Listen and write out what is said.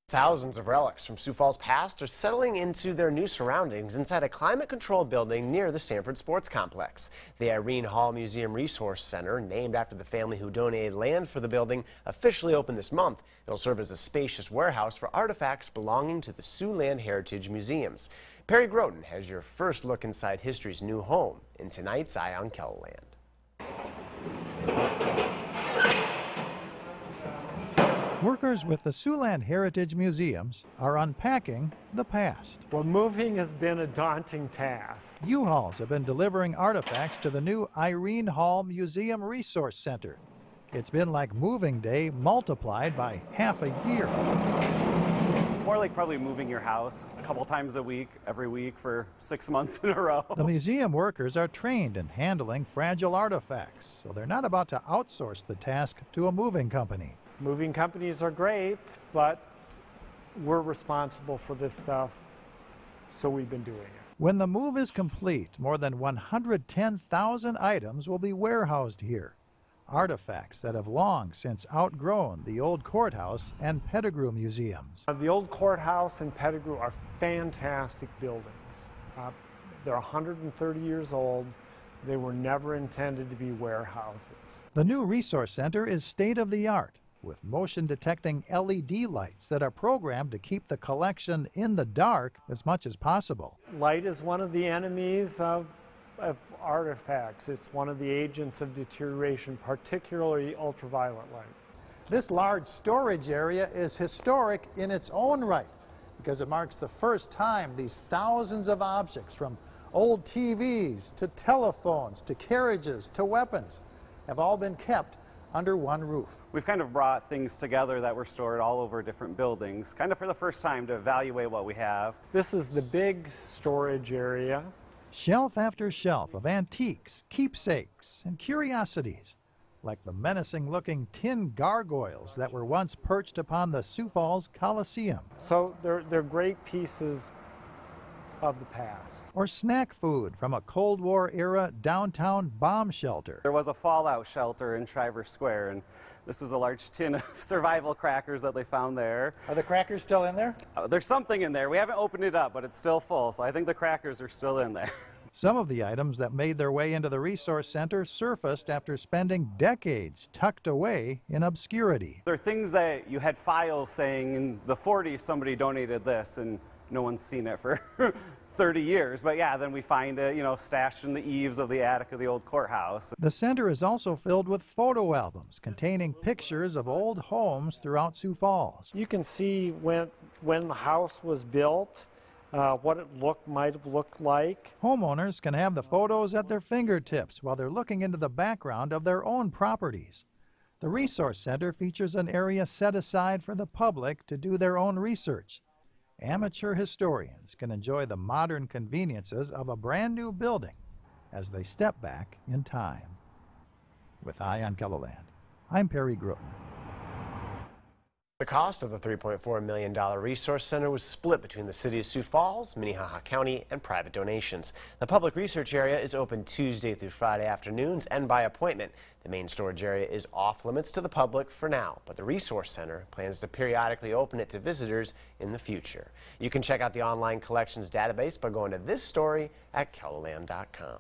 Thousands of relics from Sioux Falls past are settling into their new surroundings inside a climate-controlled building near the Sanford Sports Complex. The Irene Hall Museum Resource Center, named after the family who donated land for the building, officially opened this month. It'll serve as a spacious warehouse for artifacts belonging to the Siouxland Heritage Museums. Perry Groten has your first look inside history's new home in tonight's Eye on KELOLAND. Workers with the Siouxland Heritage Museums are unpacking the past. Well, moving has been a daunting task. U-Hauls have been delivering artifacts to the new Irene Hall Museum Resource Center. It's been like moving day multiplied by half a year. More like probably moving your house a couple times a week, every week for 6 months in a row. The museum workers are trained in handling fragile artifacts, so they're not about to outsource the task to a moving company. Moving companies are great, but we're responsible for this stuff, so we've been doing it. When the move is complete, more than 110,000 items will be warehoused here. Artifacts that have long since outgrown the old courthouse and Pettigrew museums. The old courthouse and Pettigrew are fantastic buildings. They're 130 years old. They were never intended to be warehouses. The new resource center is state-of-the-art, with motion-detecting LED lights that are programmed to keep the collection in the dark as much as possible. Light is one of the enemies of artifacts. It's one of the agents of deterioration, particularly ultraviolet light. This large storage area is historic in its own right because it marks the first time these thousands of objects, from old TVs to telephones to carriages to weapons, have all been kept under one roof. We've kind of brought things together that were stored all over different buildings, kind of for the first time to evaluate what we have. This is the big storage area. Shelf after shelf of antiques, keepsakes, and curiosities, like the menacing-looking tin gargoyles that were once perched upon the Sioux Falls Coliseum. So they're great pieces of the past. Or snack food from a Cold War-era downtown bomb shelter. There was a fallout shelter in Shriver Square, and this was a large tin of survival crackers that they found there. Are the crackers still in there? There's something in there. We haven't opened it up, but it's still full, so I think the crackers are still in there. Some of the items that made their way into the resource center surfaced after spending decades tucked away in obscurity. There are things that you had files saying in the 40s somebody donated this, and no one's seen it for 30 years. But yeah, then we find it, stashed in the eaves of the attic of the old courthouse. The center is also filled with photo albums containing pictures of old homes throughout Sioux Falls. You can see when the house was built, what it might have looked like. Homeowners can have the photos at their fingertips while they're looking into the background of their own properties. The Resource Center features an area set aside for the public to do their own research. Amateur historians can enjoy the modern conveniences of a brand new building as they step back in time. With Eye on KELOLAND, I'm Perry Groten. The cost of the $3.4 million resource center was split between the city of Sioux Falls, Minnehaha County, and private donations. The public research area is open Tuesday through Friday afternoons and by appointment. The main storage area is off limits to the public for now, but the resource center plans to periodically open it to visitors in the future. You can check out the online collections database by going to this story at KELOLAND.com.